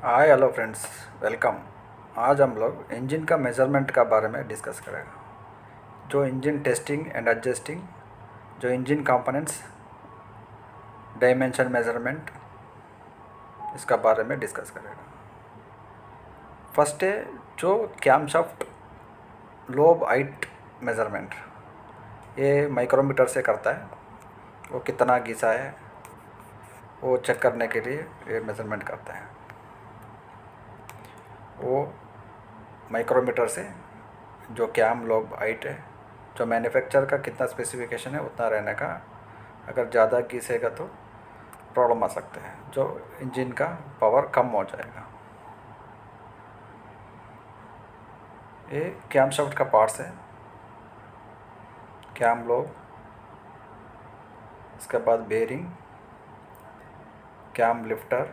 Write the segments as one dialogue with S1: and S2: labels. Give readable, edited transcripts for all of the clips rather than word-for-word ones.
S1: Hi hello friends, welcome. आज हम लोग इंजन का मेज़रमेंट का बारे में डिस्कस करेंगे। जो इंजन टेस्टिंग एंड एडजस्टिंग, जो इंजन कंपोनेंट्स, डायमेंशन मेज़रमेंट, इसका बारे में डिस्कस करेंगे। फर्स्ट है जो कैमशाफ्ट लोब हाइट मेज़रमेंट। ये माइक्रोमीटर से करता है। वो कितना घिसा है वो चेक करने के लिए ये मेज़रमेंट करता है। वो माइक्रोमीटर से जो कैम लोब हाइट है, जो मैन्युफैक्चर का कितना स्पेसिफिकेशन है उतना रहने का, अगर ज़्यादा घिसेगा तो प्रॉब्लम आ सकते हैं, जो इंजन का पावर कम हो जाएगा। ये कैम शाफ्ट का पार्ट्स है, कैम लोब, इसके बाद bearing, cam lifter,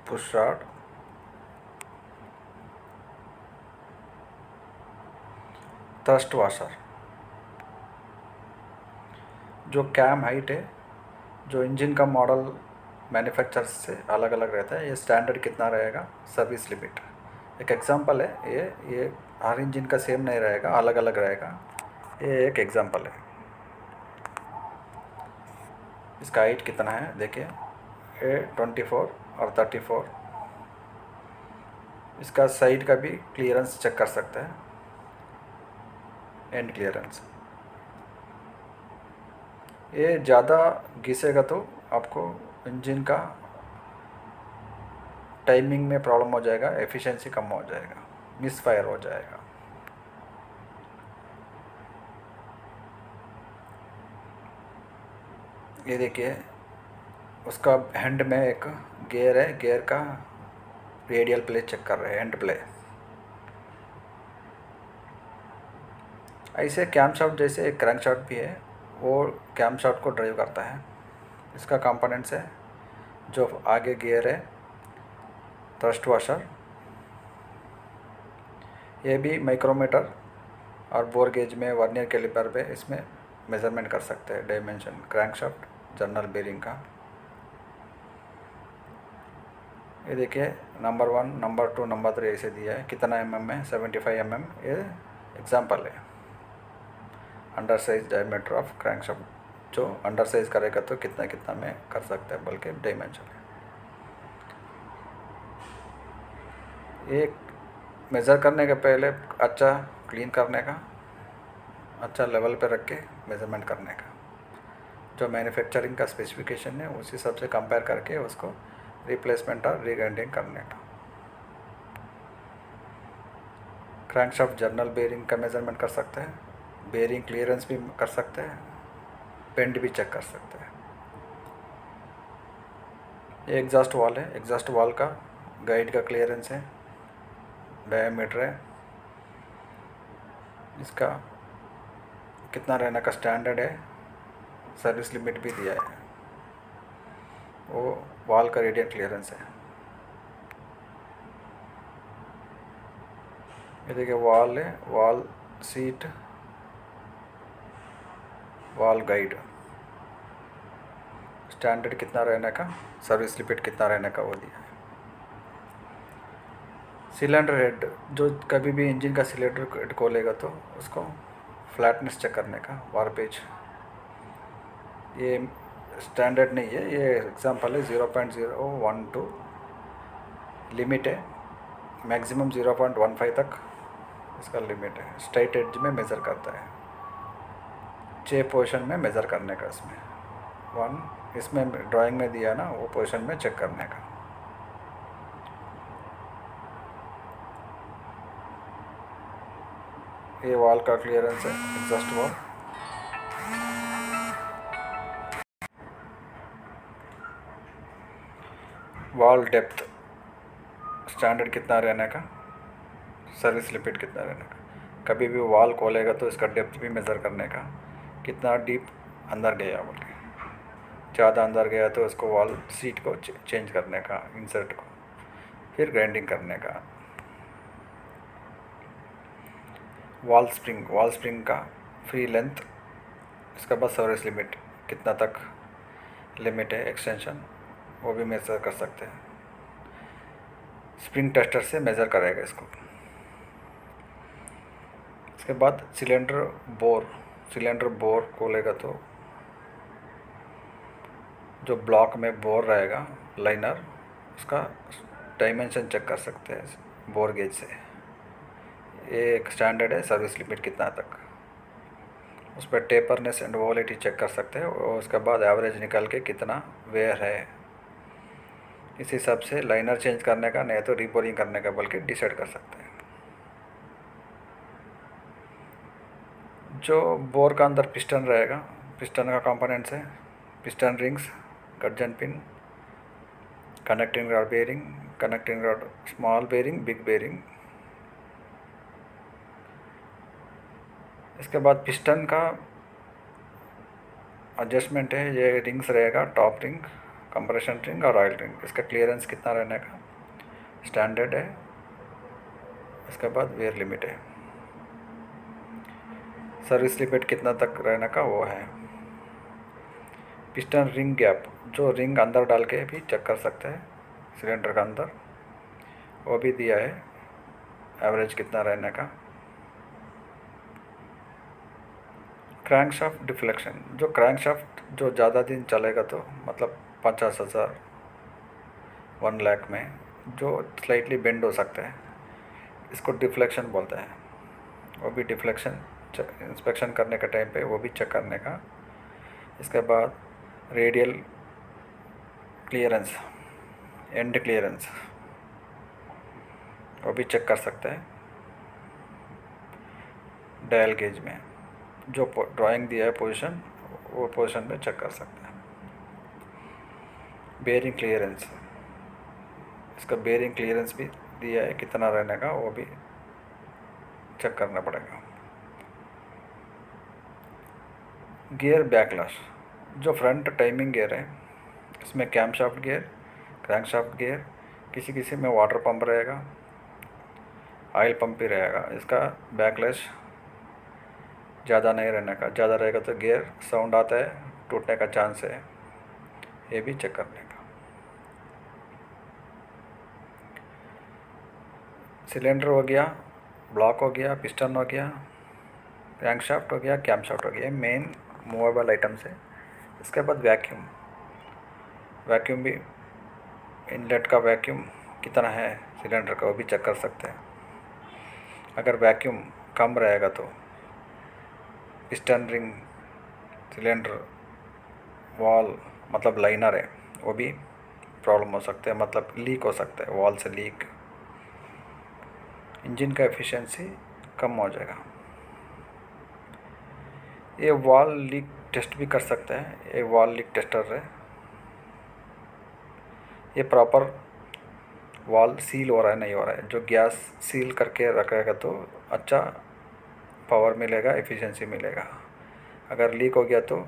S1: push rod, thrust washer. जो कैम हाइट है, जो इंजन का मॉडल मैन्युफैक्चर से अलग अलग रहता है, ये स्टैंडर्ड कितना रहेगा, सर्विस लिमिट। एक एग्जांपल है ये हर इंजन का सेम नहीं रहेगा, अलग अलग रहेगा। ये एक एग्जांपल है। इसका हाइट कितना है देखिए, ये 24 और 34। इसका साइड का भी क्लियरेंस चेक कर सकते हैं, एंड क्लियरेंस। ये ज़्यादा घिसेगा तो आपको इंजन का टाइमिंग में प्रॉब्लम हो जाएगा, एफिशिएंसी कम हो जाएगा, मिस फायर हो जाएगा। ये देखिए, उसका हैंड में एक गियर है, गियर का रेडियल प्ले चेक कर रहे हैं, हैंड प्ले। ऐसे कैम शाफ्ट जैसे एक क्रैंक शाफ्ट भी है, वो कैम शाफ्ट को ड्राइव करता है। इसका कंपोनेंट्स है, जो आगे गियर है, थ्रस्ट वाशर, ये भी माइक्रोमीटर और बोर गेज में, वर्नियर कैलिपर पे इसमें मेज़रमेंट कर सकते हैं डायमेंशन, क्रैंकशाफ्ट, जर्नल बेरिंग का। ये देखिए, नंबर 1, नंबर 2, नंबर 3 ऐसे दिया है। कितना mm है, 75 mm। ये एग्जांपल है। Under size diameter of crankshaft, जो अंडर साइज करेगा तो कितना कितना में कर सकते हैं, बल्कि डायमेंशन है। ये मेज़र करने के पहले अच्छा क्लीन करने का, अच्छा लेवल पे रख के मेज़रमेंट करने का, जो मैन्युफैक्चरिंग का स्पेसिफिकेशन है उसी हिसाब से कंपेयर करके उसको रिप्लेसमेंट और रीग्राइंडिंग करने का। क्रैंकशाफ्ट जर्नल बेरिंग का मेज़रमेंट कर सकते हैं, बेरिंग क्लियरेंस भी कर सकते हैं, बेंड भी चेक कर सकते हैं। ये एग्जॉस्ट वाल है, एग्जॉस्ट वाल का गाइड का क्लियरेंस है, डायमीटर है, इसका कितना रहने का स्टैंडर्ड है, सर्विस लिमिट भी दिया है। वो वाल का रेडियल क्लियरेंस है। ये देखिए, वाल है, वाल सीट, वाल गाइड, स्टैंडर्ड कितना रहने का, सर्विस लिमिट कितना रहने का वो दिया है। सिलेंडर हेड, जो कभी भी इंजन का सिलेंडर हेड खोलेगा तो उसको फ्लैटनेस चेक करने का, वार्पेज। ये स्टैंडर्ड नहीं है, ये एग्जांपल है। 0.012 लिमिट है, मैक्सिमम 0.15 तक इसका लिमिट है। स्ट्राइट एज में मेज़र करता है, 6 पोजीशन में मेज़र करने का। इसमें 1, इसमें ड्राइंग में दिया ना, वो पोजीशन में चेक करने का। ये वॉल का क्लियरेंस है, exhaust valve. Wall depth, standard कितना रहने का, सर्विस लिमिट कितना रहने का। कभी भी वॉल खोलेगा तो इसका डेप्थ भी मेज़र करने का, कितना डीप अंदर गया बोल के। ज़्यादा अंदर गया तो उसको वॉल सीट को चेंज करने का, इंसर्ट को, फिर ग्राइंडिंग करने का। वॉल स्प्रिंग का फ्री लेंथ, इसका बस सर्विस लिमिट कितना तक लिमिट है, एक्सटेंशन, वो भी मेज़र कर सकते हैं। स्प्रिंग टेस्टर से मेज़र करेगा इसको। इसके बाद सिलेंडर बोर खोलेगा तो जो ब्लॉक में बोर रहेगा लाइनर, उसका डायमेंशन चेक कर सकते हैं बोर गेज से। ये एक स्टैंडर्ड है, सर्विस लिमिट कितना तक। उस पर टेपरनेस एंड वॉलिटी चेक कर सकते हैं और उसके बाद एवरेज निकाल के कितना वेयर है, इस हिसाब से लाइनर चेंज करने का नहीं तो रिपोरिंग करने का बल्कि डिसाइड कर सकते हैं। जो बोर का अंदर पिस्टन रहेगा, पिस्टन का कंपोनेंट्स है piston rings, gudgeon pin, connecting rod bearing, connecting rod small bearing, big bearing. इसके बाद पिस्टन का एडजस्टमेंट है, ये रिंग्स रहेगा टॉप रिंग, कंप्रेशन रिंग और ऑयल रिंग। इसका क्लियरेंस कितना रहने का स्टैंडर्ड है। इसके बाद वेयर लिमिट है, सर्विस लिमिट कितना तक रहने का वो है। पिस्टन रिंग गैप, जो रिंग अंदर डाल के भी चेक कर सकते हैं सिलेंडर का अंदर, वो भी दिया है एवरेज कितना रहने का। क्रैंकशाफ्ट डिफ्लेक्शन, जो क्रैंकशाफ्ट जो ज़्यादा दिन चलेगा तो मतलब 50,000 1 लाख में जो स्लाइटली बेंड हो सकता है, इसको डिफ्लेक्शन बोलते हैं। वो भी डिफ्लेक्शन इंस्पेक्शन करने के टाइम पे वो भी चेक करने का। इसके बाद रेडियल क्लियरेंस, एंड क्लियरेंस, वो भी चेक कर सकते हैं डायल गेज में। जो ड्राइंग दिया है पोजीशन, वो पोजीशन में चेक कर सकते हैं। बेयरिंग क्लियरेंस, इसका बेयरिंग क्लियरेंस भी दिया है कितना रहने का, वो भी चेक करना पड़ेगा। गियर बैकलैश, जो फ्रंट टाइमिंग गियर है, इसमें कैमशाफ्ट गियर, क्रैंकशाफ्ट गियर, किसी किसी में वाटर पंप रहेगा, ऑयल पंप भी रहेगा। इसका बैकलैश ज़्यादा नहीं रहने का, ज़्यादा रहेगा तो गियर साउंड आता है, टूटने का चांस है, ये भी चेक करने का। सिलेंडर हो गया, ब्लॉक हो गया, पिस्टन हो गया, क्रैंकशाफ्ट हो गया, कैमशाफ्ट हो गया, मेन मूवेबल आइटम्स है। इसके बाद वैक्यूम भी, इनलेट का वैक्यूम कितना है सिलेंडर का, वो भी चेक कर सकते हैं। अगर वैक्यूम कम रहेगा तो पिस्टन रिंग, सिलेंडर वॉल मतलब लाइनर है, वो भी प्रॉब्लम हो सकते हैं, मतलब लीक हो सकता है, वॉल से लीक, इंजन का एफिशिएंसी कम हो जाएगा। ये वॉल लीक टेस्ट भी कर सकते हैं, ये वॉल लीक टेस्टर है। ये प्रॉपर वॉल सील हो रहा है नहीं हो रहा है, जो गैस सील करके रखेगा तो अच्छा पावर मिलेगा, एफिशिएंसी मिलेगा। अगर लीक हो गया तो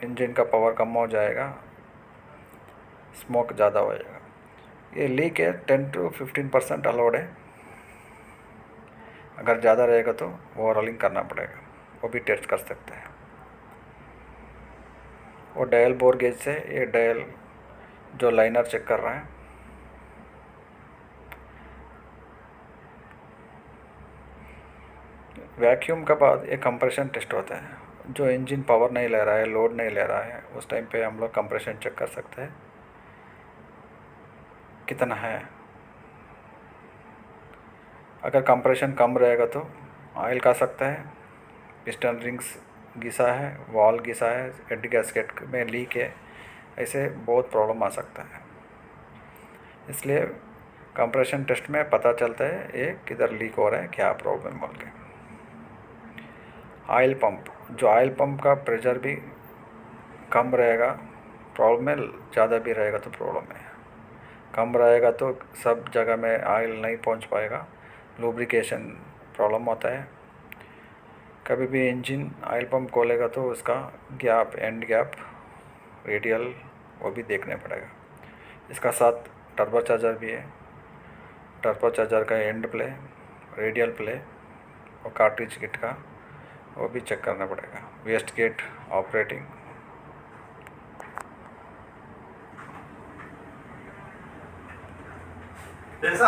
S1: इंजन का पावर कम हो जाएगा, स्मोक ज़्यादा हो जाएगा। ये लीक है 10 to 15% अलाउड है, अगर ज़्यादा रहेगा तो ओवरऑलिंग करना पड़ेगा, वो भी टेस्ट कर सकते हैं। वो डायल बोर गेज से ये डायल जो लाइनर चेक कर रहा है, वैक्यूम के बाद एक कंप्रेशन टेस्ट होता है। जो इंजन पावर नहीं ले रहा है, लोड नहीं ले रहा है, उस टाइम पे हम लोग कंप्रेशन चेक कर सकते हैं कितना है। अगर कंप्रेशन कम रहेगा तो ऑयल का सकता है, पिस्टन रिंग्स घिसा है, वॉल घिसा है, हेड गैस्केट में लीक है, ऐसे बहुत प्रॉब्लम आ सकता है। इसलिए कंप्रेशन टेस्ट में पता चलता है ये किधर लीक हो रहा है, क्या प्रॉब्लम बोल के। ऑयल पंप, जो ऑयल पंप का प्रेशर भी कम रहेगा प्रॉब्लम है, ज़्यादा भी रहेगा तो प्रॉब्लम है। कम रहेगा तो सब जगह में ऑयल नहीं पहुंच पाएगा, लुब्रिकेशन प्रॉब्लम होता है। कभी भी इंजन ऑयल पंप खोलेगा तो उसका गैप, एंड गैप, रेडियल, वो भी देखने पड़ेगा। इसका साथ टर्बो चार्जर भी है, टर्बो चार्जर का एंड प्ले, रेडियल प्ले और कार्ट्रिज किट का, वो भी चेक करना पड़ेगा। Waste gate operating, Yes.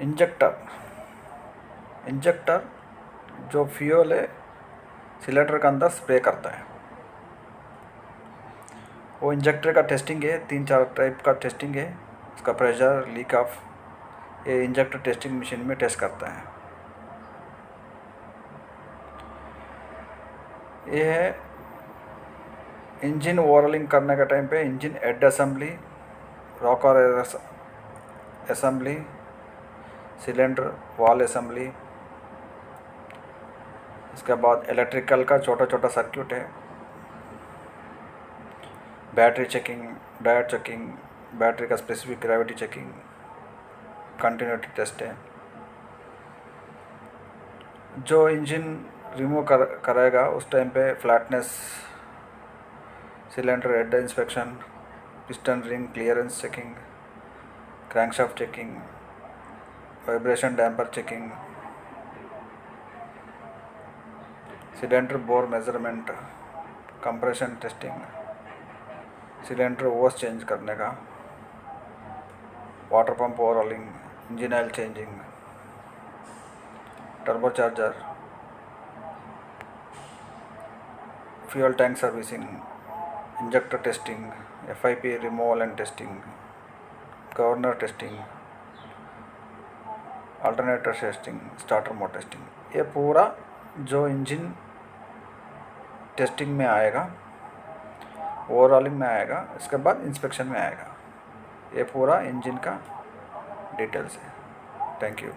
S1: Injector injector जो फ्यूल है सिलेंडर के अंदर स्प्रे करता है, वो इंजेक्टर का टेस्टिंग है। 3-4 टाइप का टेस्टिंग है। उसका प्रेशर, लीक ऑफ, ये इंजेक्टर टेस्टिंग मशीन में टेस्ट करता है। ये है इंजन ओवरलिंग करने का टाइम पे engine head assembly, rocker assembly, cylinder wall assembly. इसके बाद इलेक्ट्रिकल का छोटा छोटा सर्क्यूट है, battery checking, diode checking, battery का specific gravity checking, continuity test है। जो इंजन रिमूव करेगा उस टाइम पे flatness, cylinder head inspection, piston ring clearance checking, crankshaft checking, vibration damper checking, cylinder bore measurement, compression testing, cylinder ओस change करने का, water pump overhauling, engine oil changing, turbocharger, fuel tank servicing, injector testing, FIP removal and testing, governor testing, alternator testing, starter mode testing. ये पूरा जो engine testing में आएगा, overhauling में आएगा, इसके बाद इंस्पेक्शन में आएगा। ये पूरा इंजन का डिटेल्स है। Thank you.